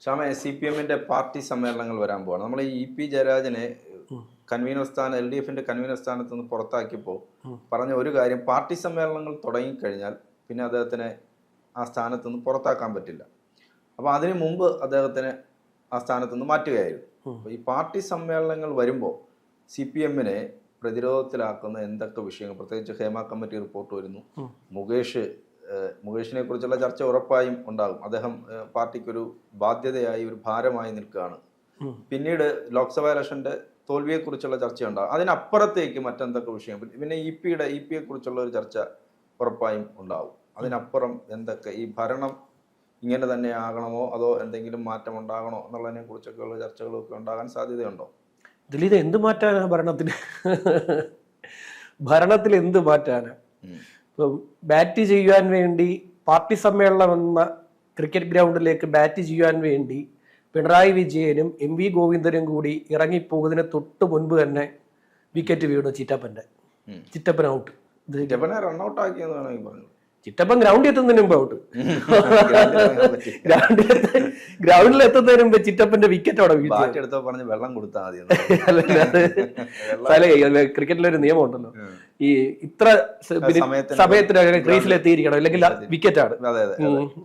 ക്ഷാമ CPM-ന്റെ party സമ്മേളനങ്ങൾ വരാൻ പോവാണ്. നമ്മൾ ഈ പി ജയരാജനെ കൺവീനർ സ്ഥാനം LDF-ന്റെ കൺവീനർ സ്ഥാനത്ത് നിന്ന് പുറത്താക്കിയപ്പോൾ പറഞ്ഞ ഒരു കാര്യം, പാർട്ടി സമ്മേളനങ്ങൾ തുടങ്ങിക്കഴിഞ്ഞാൽ പിന്നെ അദ്ദേഹത്തിനെ ആ സ്ഥാനത്ത് നിന്ന് പുറത്താക്കാൻ പറ്റില്ല. അപ്പോൾ അതിനു മുമ്പ് അദ്ദേഹത്തിന് ആ സ്ഥാനത്ത് നിന്ന് മാറ്റുകയായിരുന്നു. അപ്പോൾ ഈ പാർട്ടി സമ്മേളനങ്ങൾ വരുമ്പോൾ CPM-നെ പ്രതിരോധത്തിലാക്കുന്ന എന്തൊക്കെ വിഷയങ്ങൾ, പ്രത്യേകിച്ച് ഹേമ കമ്മിറ്റി റിപ്പോർട്ട് വരുന്നു, മുകേഷിനെ കുറിച്ചുള്ള ചർച്ച ഉറപ്പായും ഉണ്ടാകും. അദ്ദേഹം പാർട്ടിക്കൊരു ബാധ്യതയായി, ഒരു ഭാരമായി നിൽക്കുകയാണ്. പിന്നീട് ലോക്സഭാ ഇലക്ഷന്റെ തോൽവിയെക്കുറിച്ചുള്ള ചർച്ചയുണ്ടാകും. അതിനപ്പുറത്തേക്ക് മറ്റെന്തൊക്കെ വിഷയം, പിന്നെ ഇപിയെ കുറിച്ചുള്ള ഒരു ചർച്ച ഉറപ്പായും ഉണ്ടാവും. അതിനപ്പുറം എന്തൊക്കെ, ഈ ഭരണം ഇങ്ങനെ തന്നെ ആകണമോ അതോ എന്തെങ്കിലും മാറ്റം ഉണ്ടാകണോ എന്നുള്ളതിനെ കുറിച്ചൊക്കെയുള്ള ചർച്ചകളൊക്കെ ഉണ്ടാകാൻ സാധ്യതയുണ്ടോ? ഇതിൽ എന്ത് മാറ്റാനാ ഭരണത്തിൽ എന്ത് മാറ്റാനാ? ഇപ്പം ബാറ്റ് ചെയ്യാൻ വേണ്ടി പാർട്ടി സമ്മേളനം എന്ന ക്രിക്കറ്റ് ഗ്രൗണ്ടിലേക്ക് ബാറ്റ് ചെയ്യാൻ വേണ്ടി പിണറായി വിജയനും MV ഗോവിന്ദനും കൂടി ഇറങ്ങിപ്പോകുന്നതിന് തൊട്ട് മുൻപ് തന്നെ വിക്കറ്റ് വീണു ചിറ്റപ്പൻ ഔട്ട്. റൺഔട്ട് ആക്കിയെന്ന് വേണമെങ്കിൽ പറഞ്ഞു. ചിറ്റപ്പൻ ഗ്രൗണ്ടിൽ എത്തുന്നതിന് മുമ്പ് ഔട്ട്. ഗ്രൗണ്ടിൽ എത്തുന്നതിന് മുമ്പ് ചിറ്റപ്പന്റെ വിക്കറ്റ് അവിടെ പറഞ്ഞ് വെള്ളം കൊടുത്താൽ മതി. ക്രിക്കറ്റിലൊരു നിയമം ഉണ്ടല്ലോ, ഈ ഇത്ര സമയത്തിനകം ക്രീസിൽ എത്തിയിരിക്കണം അല്ലെങ്കിൽ വിക്കറ്റ് ആണ്.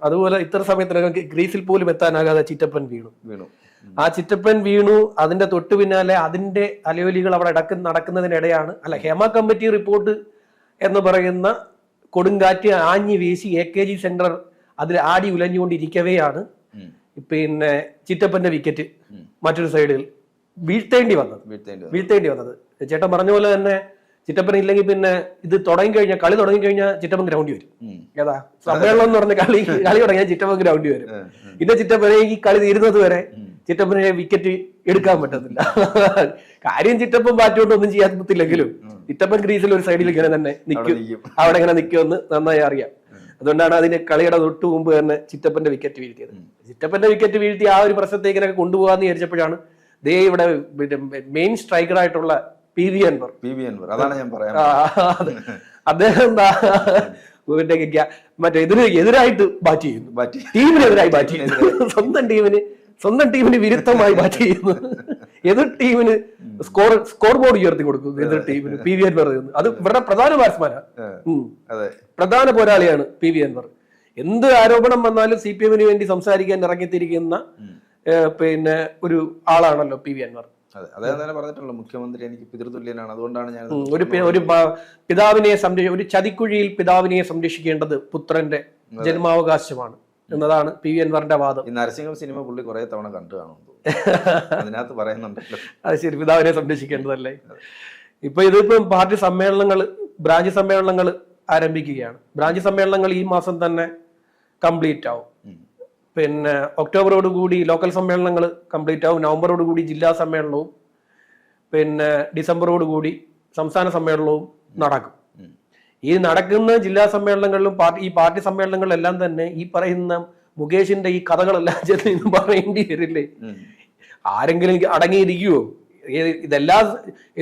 അതുപോലെ ഇത്ര സമയത്തിനകം ക്രീസിൽ പോലും എത്താനാകാതെ ചിറ്റപ്പൻ വീണു. ആ ചിറ്റപ്പൻ വീണു. അതിന്റെ തൊട്ടു പിന്നാലെ അതിന്റെ അലയൊലികൾ അവിടെ നടക്കുന്നതിനിടെയാണ് ഹേമ കമ്മിറ്റി റിപ്പോർട്ട് എന്ന് പറയുന്ന കൊടുങ്കാറ്റ് ആഞ്ഞു വീശി AKG സെന്റർ അതിൽ ആടി ഉലഞ്ഞുകൊണ്ടിരിക്കവെയാണ് പിന്നെ ചിറ്റപ്പന്റെ വിക്കറ്റ് മറ്റൊരു സൈഡിൽ വീഴ്ത്തേണ്ടി വന്നത്. ചേട്ടൻ പറഞ്ഞ പോലെ തന്നെ ചിറ്റപ്പൻ ഇല്ലെങ്കിൽ പിന്നെ ഇത് കളി തുടങ്ങിക്കഴിഞ്ഞാൽ ചിറ്റപ്പൻ ഗ്രൗണ്ടിൽ വരും. ഏതാ സമ്മേളനം എന്ന് പറഞ്ഞ കളി തുടങ്ങിയാൽ ചിറ്റപ്പൻ ഗ്രൗണ്ടിൽ വരും. പിന്നെ ചിറ്റപ്പനെ ഈ കളി തീരുന്നത് വരെ ചിറ്റപ്പനെ വിക്കറ്റ് എടുക്കാൻ പറ്റത്തില്ല. കാര്യം ചിറ്റപ്പൻ ബാറ്റുകൊണ്ടൊന്നും ചെയ്യാൻ പറ്റില്ലെങ്കിലും ചിറ്റപ്പൻ ക്രീസിൽ ഒരു സൈഡിൽ ഇങ്ങനെ തന്നെ നിൽക്കും. അവിടെ ഇങ്ങനെ നിൽക്കുമെന്ന് നന്നായി അറിയാം. അതുകൊണ്ടാണ് അതിന് കളിയുടെ തൊട്ട് മുമ്പ് തന്നെ ചിറ്റപ്പന്റെ വിക്കറ്റ് വീഴ്ത്തിയത്. ചിറ്റപ്പന്റെ വിക്കറ്റ് വീഴ്ത്തി ആ ഒരു പ്രശ്നത്തേക്കിനൊക്കെ കൊണ്ടുപോകാന്ന് വിചാരിച്ചപ്പോഴാണ് ദേ ഇവിടെ മെയിൻ സ്ട്രൈക്കർ ആയിട്ടുള്ള PV അൻവർ. അതാണ് ഞാൻ പറയാം. അദ്ദേഹം മറ്റേ എതിരായിട്ട് ബാറ്റ് ചെയ്യുന്നു, ടീമിനെതിരായി ബാറ്റ് ചെയ്യുന്നു, സ്വന്തം ടീമിന് വിരുദ്ധമായി ബാറ്റ് ചെയ്യുന്നു, എതിർ ടീമിന് സ്കോർ ബോർഡ് ഉയർത്തി കൊടുക്കുന്നു എതിർ ടീമിന്. PV അൻവർ അത് ഇവരുടെ പ്രധാന ബാറ്റ്സ്മാനാണ്, പ്രധാന പോരാളിയാണ് PV അൻവർ. എന്ത് ആരോപണം വന്നാലും CPM-ന് വേണ്ടി സംസാരിക്കാൻ ഇറങ്ങിത്തിരിക്കുന്ന പിന്നെ ഒരു ആളാണല്ലോ PV അൻവർ. അദ്ദേഹം തന്നെ പറഞ്ഞിട്ടുള്ളൂ, മുഖ്യമന്ത്രി എനിക്ക് പിതൃതുല്യനാണ്, അതുകൊണ്ടാണ് ഞാൻ ഒരു പിതാവിനെ ഒരു ചതിക്കുഴിയിൽ പിതാവിനെ സംരക്ഷിക്കേണ്ടത് പുത്രന്റെ ജന്മാവകാശമാണ് എന്നതാണ് PV അൻവറിന്റെ വാദം. ഈ നരസിംഹം സിനിമ പുള്ളി കുറെ തവണ കണ്ടു കാണും, അതിനകത്ത് പറയുന്നുണ്ടല്ലോ. അത് ശരി, പിതാവിനെ സംരക്ഷിക്കേണ്ടതല്ലേ. ഇതിപ്പം പാർട്ടി ബ്രാഞ്ച് സമ്മേളനങ്ങൾ ആരംഭിക്കുകയാണ്. ബ്രാഞ്ച് സമ്മേളനങ്ങൾ ഈ മാസം തന്നെ കംപ്ലീറ്റ് ആവും. പിന്നെ ഒക്ടോബറോടുകൂടി ലോക്കൽ സമ്മേളനങ്ങൾ കംപ്ലീറ്റ് ആവും. നവംബറോടുകൂടി ജില്ലാ സമ്മേളനവും പിന്നെ ഡിസംബറോടുകൂടി സംസ്ഥാന സമ്മേളനവും നടക്കും. ഈ നടക്കുന്ന ജില്ലാ സമ്മേളനങ്ങളിലും ഈ പാർട്ടി സമ്മേളനങ്ങളിലെല്ലാം തന്നെ ഈ പറയുന്ന മുകേഷിന്റെ ഈ കഥകളെല്ലാം ചെന്ന് പറയേണ്ടി വരില്ലേ? ആരെങ്കിലും അടങ്ങിയിരിക്കുവോ?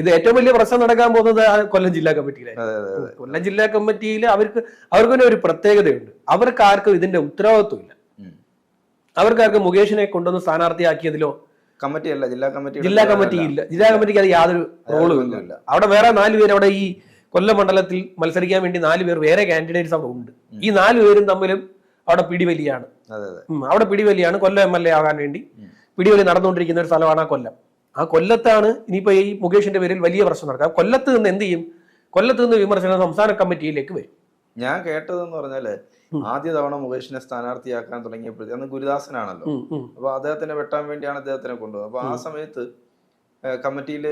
ഇത് ഏറ്റവും വലിയ പ്രശ്നം നടക്കാൻ പോകുന്നത് കൊല്ലം ജില്ലാ കമ്മിറ്റിയിലായിരുന്നു. കൊല്ലം ജില്ലാ കമ്മിറ്റിയിൽ അവർക്ക് തന്നെ ഒരു പ്രത്യേകതയുണ്ട്. അവർക്ക് ആർക്കും ഇതിന്റെ ഉത്തരവാദിത്വം ഇല്ല. അവർക്കാർക്ക് മുകേഷിനെ കൊണ്ടുവന്ന് സ്ഥാനാർത്ഥിയാക്കിയതിലോ ജില്ലാ കമ്മിറ്റി ഇല്ല. ജില്ലാ കമ്മിറ്റിക്ക് അത് യാതൊരു റോളും ഇല്ല. അവിടെ വേറെ 4 പേര് അവിടെ ഈ കൊല്ലം മണ്ഡലത്തിൽ മത്സരിക്കാൻ വേണ്ടി 4 പേർ വേറെ കാൻഡിഡേറ്റ്സ് അവിടെ ഉണ്ട്. ഈ 4 പേരും തമ്മിലും അവിടെ പിടിവലിയാണ്. കൊല്ലം MLA ആകാൻ വേണ്ടി പിടിവലി നടന്നുകൊണ്ടിരിക്കുന്ന ഒരു സ്ഥലമാണ് കൊല്ലം. ആ കൊല്ലത്താണ് ഇനിയിപ്പോ ഈ മുകേഷിന്റെ പേരിൽ വലിയ പ്രശ്നം നടക്കുക. കൊല്ലത്ത് നിന്ന് എന്ത് ചെയ്യും? കൊല്ലത്ത് നിന്ന് വിമർശനം സംസ്ഥാന കമ്മിറ്റിയിലേക്ക് വരും. ഞാൻ കേട്ടതെന്ന് പറഞ്ഞാല്, ആദ്യ തവണ മുകേഷിനെ സ്ഥാനാർത്ഥിയാക്കാൻ തുടങ്ങിയപ്പോഴത്തെ അന്ന് ഗുരുദാസനാണല്ലോ, അപ്പൊ അദ്ദേഹത്തിനെ വെട്ടാൻ വേണ്ടിയാണ് അദ്ദേഹത്തിനെ കൊണ്ടുപോകുന്നത്. അപ്പൊ ആ സമയത്ത് കമ്മിറ്റിയിൽ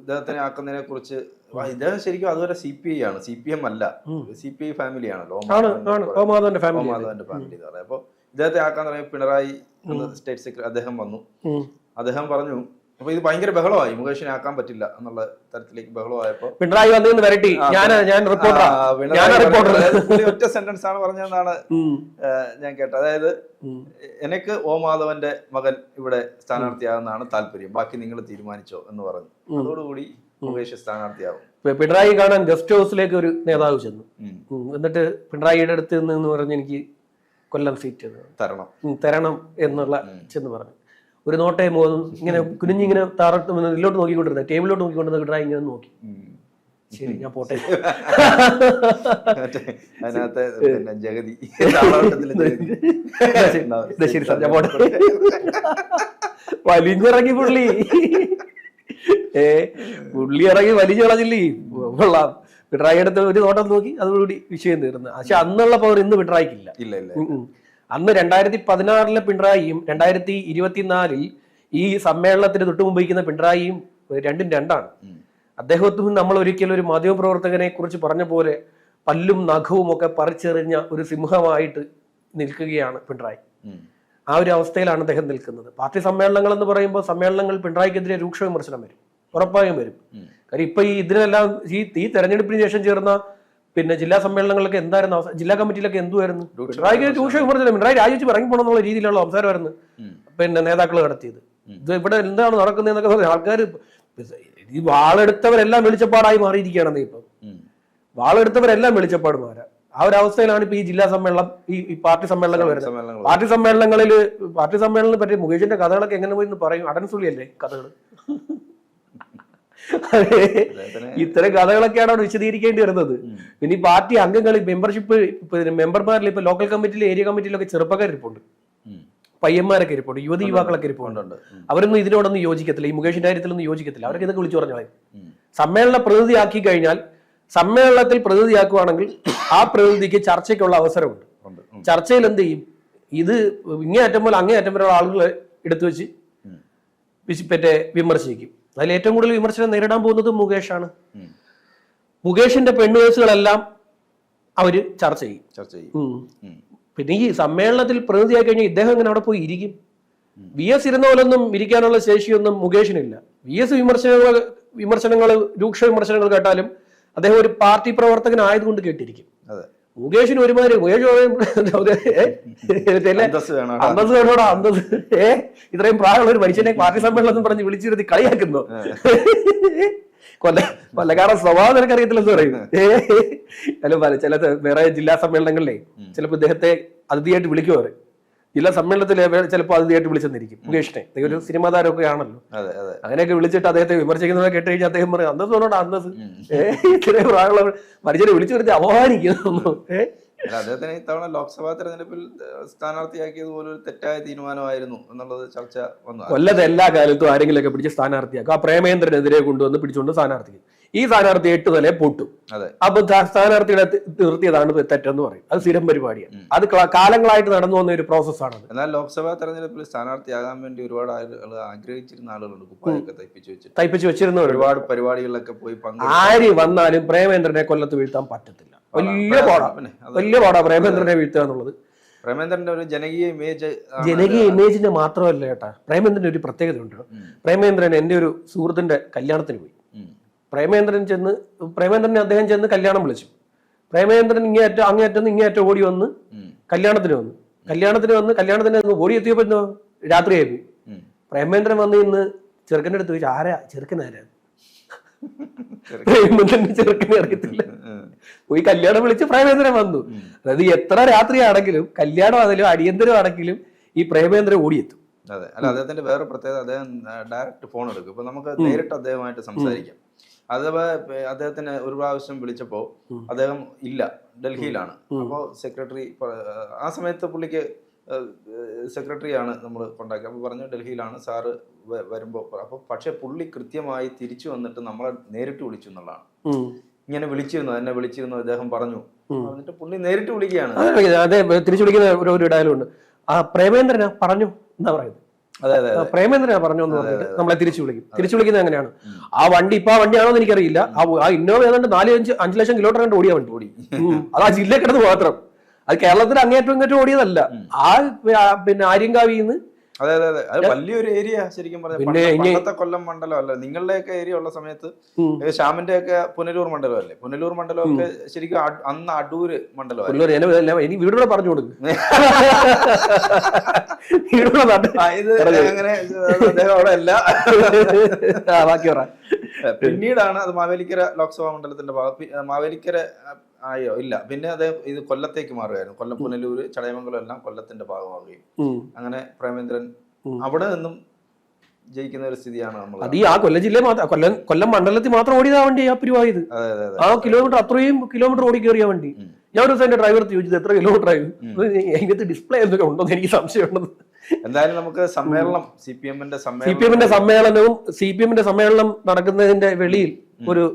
ഇദ്ദേഹത്തിനെ ആക്കുന്നതിനെ കുറിച്ച്, ഇദ്ദേഹം ശരിക്കും അതുവരെ CPI ആണ്, CPM അല്ല, CPI ഫാമിലിയാണല്ലോ, ഓമാധവന്റെ ഫാമിലി എന്ന് പറയുന്നത്. അപ്പൊ ഇദ്ദേഹത്തെ ആക്കാൻ തുടങ്ങിയ പിണറായി സ്റ്റേറ്റ് സെക്രട്ടറി അദ്ദേഹം വന്നു. അദ്ദേഹം പറഞ്ഞു, അപ്പൊ ഇത് ഭയങ്കര ബഹളമായി, മുകേഷിനെ ആക്കാൻ പറ്റില്ല എന്നുള്ള തരത്തിലേക്ക് ബഹളമായപ്പോ പിണറായി വന്നു വരട്ടി, ഒറ്റ സെന്റൻസ് ആണ് പറഞ്ഞതെന്നാണ് ഞാൻ കേട്ടത്. അതായത്, എനിക്ക് മാധവന്റെ മകൻ ഇവിടെ സ്ഥാനാർത്ഥിയാകുന്നതാണ് താല്പര്യം, ബാക്കി നിങ്ങൾ തീരുമാനിച്ചോ എന്ന് പറഞ്ഞു. അതോടുകൂടി മുകേഷ് സ്ഥാനാർത്ഥിയാകും. പിണറായി കാണാൻ ഗസ്റ്റ് ഹൗസിലേക്ക് ഒരു നേതാവ് ചെന്നു. എന്നിട്ട് പിണറായിയുടെ അടുത്ത് നിന്ന് പറഞ്ഞ്, എനിക്ക് കൊല്ലം സീറ്റ് തരണം എന്നുള്ള ചെന്ന് പറഞ്ഞു. ഒരു നോട്ടേ പോകുന്നു, ഇങ്ങനെ കുനിഞ്ഞിങ്ങനെ താറട്ട് ഇതിലോട്ട് നോക്കിക്കൊണ്ടിരുന്നത്, ടേബിളിലോട്ട് നോക്കിക്കൊണ്ടിരുന്ന പിണറായി ഇങ്ങനെ നോക്കി. ശരി, ഞാൻ പോട്ടെ. അതിനകത്ത് ജഗതി ശരി സാർ, ഞാൻ പോട്ടെ. വലിഞ്ഞിറങ്ങി പുള്ളി ഇറങ്ങി വലിഞ്ഞു കളഞ്ഞില്ലേ. കൊള്ളാം. പിണറായി അടുത്ത് ഒരു നോട്ടം നോക്കി, അതോടുകൂടി വിഷയം തീർന്നു. പക്ഷെ അന്നുള്ള പവർ ഇന്ന് പിണറായിക്കില്ല. അന്ന് 2016 പിണറായിയും 2024 ഈ സമ്മേളനത്തിന് തൊട്ടു മുമ്പിരിക്കുന്ന പിണറായിയും രണ്ടും രണ്ടാണ്. അദ്ദേഹത്തിന് നമ്മൾ ഒരിക്കലും ഒരു മാധ്യമപ്രവർത്തകനെ കുറിച്ച് പറഞ്ഞ പോലെ പല്ലും നഖവും ഒക്കെ പറിച്ചെറിഞ്ഞ ഒരു സിംഹമായിട്ട് നിൽക്കുകയാണ് പിണറായി. ആ ഒരു അവസ്ഥയിലാണ് അദ്ദേഹം നിൽക്കുന്നത്. പാർട്ടി സമ്മേളനങ്ങൾ എന്ന് പറയുമ്പോൾ സമ്മേളനങ്ങൾ പിണറായിക്കെതിരെ രൂക്ഷ വിമർശനം വരും, ഉറപ്പായും വരും. കാര്യം ഇപ്പൊ ഇതിനെല്ലാം ഈ തെരഞ്ഞെടുപ്പിന് ശേഷം ചേർന്ന പിന്നെ ജില്ലാ സമ്മേളനങ്ങളൊക്കെ എന്തായിരുന്നു അവസ്ഥ? ജില്ലാ കമ്മിറ്റിയിലൊക്കെ എന്തുമായിരുന്നു? പിണറായിക്ക് രൂക്ഷ വിമർശനം. പിണറായി രാജിച്ച് ഇറങ്ങി പോകണം എന്നുള്ള രീതിയിലുള്ള സംസാരമായിരുന്നു പിന്നെ നേതാക്കൾ നടത്തിയത്. ഇത് ഇവിടെ എന്താണ് നടക്കുന്നതെന്നൊക്കെ പറഞ്ഞ ആൾക്കാർ ഈ വാളെടുത്തവരെല്ലാം വെളിച്ചപ്പാടായി മാറിയിരിക്കുകയാണെന്ന്. ഇപ്പം വാളെടുത്തവരെല്ലാം വെളിച്ചപ്പാട് മാറാം. ആ ഒരു അവസ്ഥയിലാണ് ഇപ്പൊ ഈ ജില്ലാ സമ്മേളനം, ഈ പാർട്ടി സമ്മേളനങ്ങൾ വരുന്നത്. പാർട്ടി സമ്മേളനം പറ്റി മുകേഷിന്റെ കഥകളൊക്കെ എങ്ങനെ പോയി പറയും? അടൻസുള്ളിയല്ലേ കഥകൾ. ഇത്തരം കഥകളൊക്കെയാണ് അവിടെ വിശദീകരിക്കേണ്ടി വരുന്നത്. പിന്നെ ഈ പാർട്ടി അംഗങ്ങൾ, മെമ്പർഷിപ്പ്, മെമ്പർമാരിൽ ഇപ്പൊ ലോക്കൽ കമ്മിറ്റിയിലും ഏരിയ കമ്മിറ്റിയിലൊക്കെ ചെറുപ്പക്കാരിപ്പുണ്ട്, പയ്യന്മാരൊക്കെ ഇരിപ്പുണ്ട്, യുവതിയുവാക്കളൊക്കെ ഇരിപ്പുണ്ട്. അവരൊന്നും ഇതിനോടൊന്നും യോജിക്കത്തില്ല, ഈ മുകേഷിന്റെ കാര്യത്തിലൊന്നും യോജിക്കത്തില്ല. അവരൊക്കെ ഇതൊക്കെ വിളിച്ചു പറഞ്ഞാൽ സമ്മേളന പ്രതിനിധിയാക്കി കഴിഞ്ഞാൽ, സമ്മേളനത്തിൽ പ്രതിനിധിയാക്കുവാണെങ്കിൽ ആ പ്രതിനിധിക്ക് ചർച്ചയ്ക്കുള്ള അവസരമുണ്ട്. ചർച്ചയിൽ എന്ത് ചെയ്യും? ഇത് ഇങ്ങേയറ്റം പോലെ അങ്ങേയറ്റം വരെയുള്ള ആളുകളെ എടുത്തു വെച്ച് വിമർശിക്കും. അതിൽ ഏറ്റവും കൂടുതൽ വിമർശനം നേരിടാൻ പോകുന്നത് മുകേഷാണ്. മുകേഷിന്റെ പെണ്ണുകേസുകളെല്ലാം അവര് ചർച്ച ചെയ്യും. പിന്നെ ഈ സമ്മേളനത്തിൽ പ്രതിനിധിയായി കഴിഞ്ഞാൽ ഇദ്ദേഹം എങ്ങനെ അവിടെ പോയി ഇരിക്കും? VS ഇരുന്ന പോലൊന്നും ഇരിക്കാനുള്ള ശേഷിയൊന്നും മുകേഷിനില്ല. VS വിമർശനങ്ങൾ രൂക്ഷ വിമർശനങ്ങൾ കേട്ടാലും അദ്ദേഹം ഒരു പാർട്ടി പ്രവർത്തകനായതുകൊണ്ട് കേട്ടിരിക്കും. മുകേഷിന് ഒരുമാതിരി അന്തസ് വേണോടാ അന്തസ്. ഇത്രയും പ്രായമുള്ള ഒരു മനുഷ്യനെ പാർട്ടി സമ്മേളനം പറഞ്ഞ് വിളിച്ചിരുത്തി കളിയാക്കുന്നോ? കൊല്ലക്കാരൻ സ്വഭാവം നിനക്കറിയത്തില്ലെന്ന് പറയും. അല്ല, ചില വേറെ ജില്ലാ സമ്മേളനങ്ങളിലെ ചിലപ്പോൾ ഇദ്ദേഹത്തെ അതിഥിയായിട്ട് വിളിക്കുവാറ്. ജില്ലാ സമ്മേളനത്തിൽ ചിലപ്പോൾ അതിഥിയായിട്ട് വിളിച്ചെന്നിരിക്കും മുകേഷിനെ. ഒരു സിനിമാ താരമൊക്കെ ആണല്ലോ. അങ്ങനെയൊക്കെ വിളിച്ചിട്ട് അദ്ദേഹത്തെ വിമർശിക്കുന്നവരെ കേട്ട് കഴിഞ്ഞാൽ അദ്ദേഹം പറയും അന്തസ് വേണോടാ അന്തസ്. ഇത്രയും പ്രായമുള്ള മനുഷ്യനെ വിളിച്ചു വരുത്തി അപമാനിക്കുന്നു. അദ്ദേഹത്തിന് ഇത്തവണ ലോക്സഭാ തെരഞ്ഞെടുപ്പിൽ സ്ഥാനാർത്ഥിയാക്കിയത് പോലും ഒരു തെറ്റായ തീരുമാനമായിരുന്നു എന്നുള്ളത് ചർച്ച വന്നു. കൊല്ലത്ത് എല്ലാ കാലത്തും ആരെങ്കിലുമൊക്കെ പിടിച്ച് സ്ഥാനാർത്ഥിയാക്കും. ആ പ്രേമേന്ദ്രനെതിരെ കൊണ്ടുവന്ന് പിടിച്ചുകൊണ്ട് സ്ഥാനാർത്ഥിക്കും. ഈ സ്ഥാനാർത്ഥി 8 നില പൊട്ടും. അപ്പൊ സ്ഥാനാർത്ഥികളെ നിർത്തിയതാണ് തെറ്റെന്ന് പറയും. അത് സ്ഥിരം പരിപാടിയാണ്. അത് കാലങ്ങളായിട്ട് നടന്നു വന്ന ഒരു പ്രോസസ്സാണ്. എന്നാൽ ലോക്സഭാ തെരഞ്ഞെടുപ്പിൽ സ്ഥാനാർത്ഥിയാകാൻ വേണ്ടി ഒരുപാട് ആളുകൾ ആഗ്രഹിച്ചിരുന്ന ആളുകളുണ്ട്. കുപ്പായൊക്കെ തയ്പ്പിച്ച് വെച്ചിരുന്ന ഒരുപാട് പരിപാടികളിലൊക്കെ പോയി ആര് വന്നാലും പ്രേമേന്ദ്രനെ കൊല്ലത്ത് വീഴ്ത്താൻ പറ്റത്തില്ല. വലിയ പാടാ പ്രേമേന്ദ്രനെ വീഴ്ത്തുക എന്നുള്ളത്. പ്രേമേന്ദ്രന്റെ ഒരു ജനകീയ ഇമേജിന്റെ മാത്രമല്ല ചേട്ടാ, പ്രേമേന്ദ്രന്റെ ഒരു പ്രത്യേകത ഉണ്ട്. പ്രേമേന്ദ്രൻ എന്റെ ഒരു സുഹൃത്തിന്റെ കല്യാണത്തിന് പോയി. പ്രേമേന്ദ്രനെ അദ്ദേഹം ചെന്ന് കല്യാണം വിളിച്ചു. പ്രേമേന്ദ്രൻ അങ്ങേയറ്റം ഓടി വന്ന് കല്യാണത്തിന് വന്ന് ഓടിയെത്തിയപ്പോ രാത്രിയായി പോയി. പ്രേമേന്ദ്രൻ വന്ന് ഇന്ന് ചെറുക്കൻ്റെ അടുത്ത് ചോദിച്ചു, ആരാ ചെറുക്കനാരാ? പ്രേമേന്ദ്രന് ചെറുക്കനെ അറിയത്തില്ല. പോയി കല്യാണം വിളിച്ച് പ്രേമേന്ദ്രൻ വന്നു. അതായത് എത്ര രാത്രിയാണെങ്കിലും, കല്യാണം ആണെങ്കിലും അടിയന്തരമാണെങ്കിലും ഈ പ്രേമേന്ദ്രൻ ഓടിയെത്തും. അതെ. അല്ല, അദ്ദേഹത്തിന്റെ വേറെ പ്രത്യേകത, അദ്ദേഹം ഡയറക്റ്റ് ഫോൺ എടുക്കും. ഇപ്പൊ നമുക്ക് നേരിട്ട് അദ്ദേഹമായിട്ട് സംസാരിക്കാം. അഥവാ അദ്ദേഹത്തിന് ഒരു പ്രാവശ്യം വിളിച്ചപ്പോ അദ്ദേഹം ഇല്ല, ഡൽഹിയിലാണ്. അപ്പോൾ സെക്രട്ടറി, ആ സമയത്ത് പുള്ളിക്ക് സെക്രട്ടറിയാണ് നമ്മൾ കോണ്ടാക്ട്. അപ്പോൾ പറഞ്ഞു ഡൽഹിയിലാണ് സാറ് വരുമ്പോൾ. അപ്പോൾ പക്ഷെ പുള്ളി കൃത്യമായി തിരിച്ചു വന്നിട്ട് നമ്മളെ നേരിട്ട് വിളിച്ചു എന്നുള്ളതാണ്. ഇങ്ങനെ എന്നെ വിളിച്ചിരുന്നു അദ്ദേഹം പറഞ്ഞു. എന്നിട്ട് പുള്ളി നേരിട്ട് വിളിക്കുകയാണ്. അതെ, തിരിച്ചു വിളിക്കുന്ന ഒരു ഡയലോഗ് ഉണ്ട്. ആ പ്രേമേന്ദ്രനാ പറഞ്ഞു എന്നാ പറയുന്നത്. പ്രേമേന്ദ്രനാ പറഞ്ഞു എന്ന് പറഞ്ഞിട്ട് നമ്മളെ തിരിച്ചു വിളിക്കുന്നത് എങ്ങനെയാണ്? ആ വണ്ടിയാണോ എന്ന് എനിക്കറിയില്ല. ആ ഇന്നോവ ഏതാണ്ട് 4-5 ലക്ഷം കിലോമീറ്റർ കണ്ട് ഓടിയ വണ്ടി. അത് ആ ജില്ലയിൽ കിടന്ന് മാത്രം. അത് കേരളത്തിൽ അങ്ങേറ്റം ഇങ്ങോട്ടും ഓടിയതല്ല. പിന്നെ ആര്യങ്കാവിന്ന് അതെ അതെ അതെ, അത് വലിയൊരു ഏരിയ ശരിക്കും പറഞ്ഞാൽ. പണ്ടത്തെ കൊല്ലം മണ്ഡലം അല്ല, നിങ്ങളുടെയൊക്കെ ഏരിയ ഉള്ള സമയത്ത് ശ്യാമിന്റെ ഒക്കെ പുനലൂർ മണ്ഡലം അല്ലേ? പുനലൂർ മണ്ഡലം ഒക്കെ ശരിക്കും അന്ന് അടൂര് മണ്ഡലം. ഇനി വീടുകൂടെ പറഞ്ഞു കൊടുക്കും. അങ്ങനെ അദ്ദേഹം അവിടെ അല്ല. ബാക്കി പറ. പിന്നീടാണ് അത് മാവേലിക്കര ലോക്സഭാ മണ്ഡലത്തിന്റെ ഭാഗം. മാവേലിക്കര ആയോ ഇല്ല. പിന്നെ അത് ഇത് കൊല്ലത്തേക്ക് മാറുകയായിരുന്നു. കൊല്ലം, പുനലൂര്, ചടയമംഗലം എല്ലാം കൊല്ലത്തിന്റെ ഭാഗമാവുകയും അങ്ങനെ പ്രേമേന്ദ്രൻ അവിടെ നിന്നും ജയിക്കുന്ന ഒരു സ്ഥിതിയാണ് നമ്മൾ. അത് ഈ ആ കൊല്ലം ജില്ലയിൽ മാത്രം, കൊല്ലം മണ്ഡലത്തിൽ മാത്രം ഓടിയതാ വണ്ടി ആ പരിവായത്. ആ കിലോമീറ്റർ, അത്രയും കിലോമീറ്റർ ഓടി കയറിയ വണ്ടി. ഞാൻ ഒരു ദിവസം എന്റെ ഡ്രൈവർ ചോദിച്ചത് എത്ര കിലോമീറ്റർ ആയി, അതിനകത്ത് ഡിസ്പ്ലേ എന്തൊക്കെ ഉണ്ടോന്ന് എനിക്ക് സംശയമുണ്ടെന്ന്. എന്തായാലും നമുക്ക് സമ്മേളനം, സി പി എമ്മിന്റെ സമ്മേളനവും CPM-ന്റെ സമ്മേളനം നടക്കുന്നതിന്റെ വെളിയിൽ ഒരു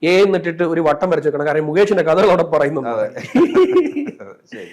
എന്നിട്ടിട്ട് ഒരു വട്ടം വരച്ചു വെക്കണം. കാരണം മുകേഷിന്റെ കഥകൾ അവിടെ പറയുന്നുണ്ട്. ശരി.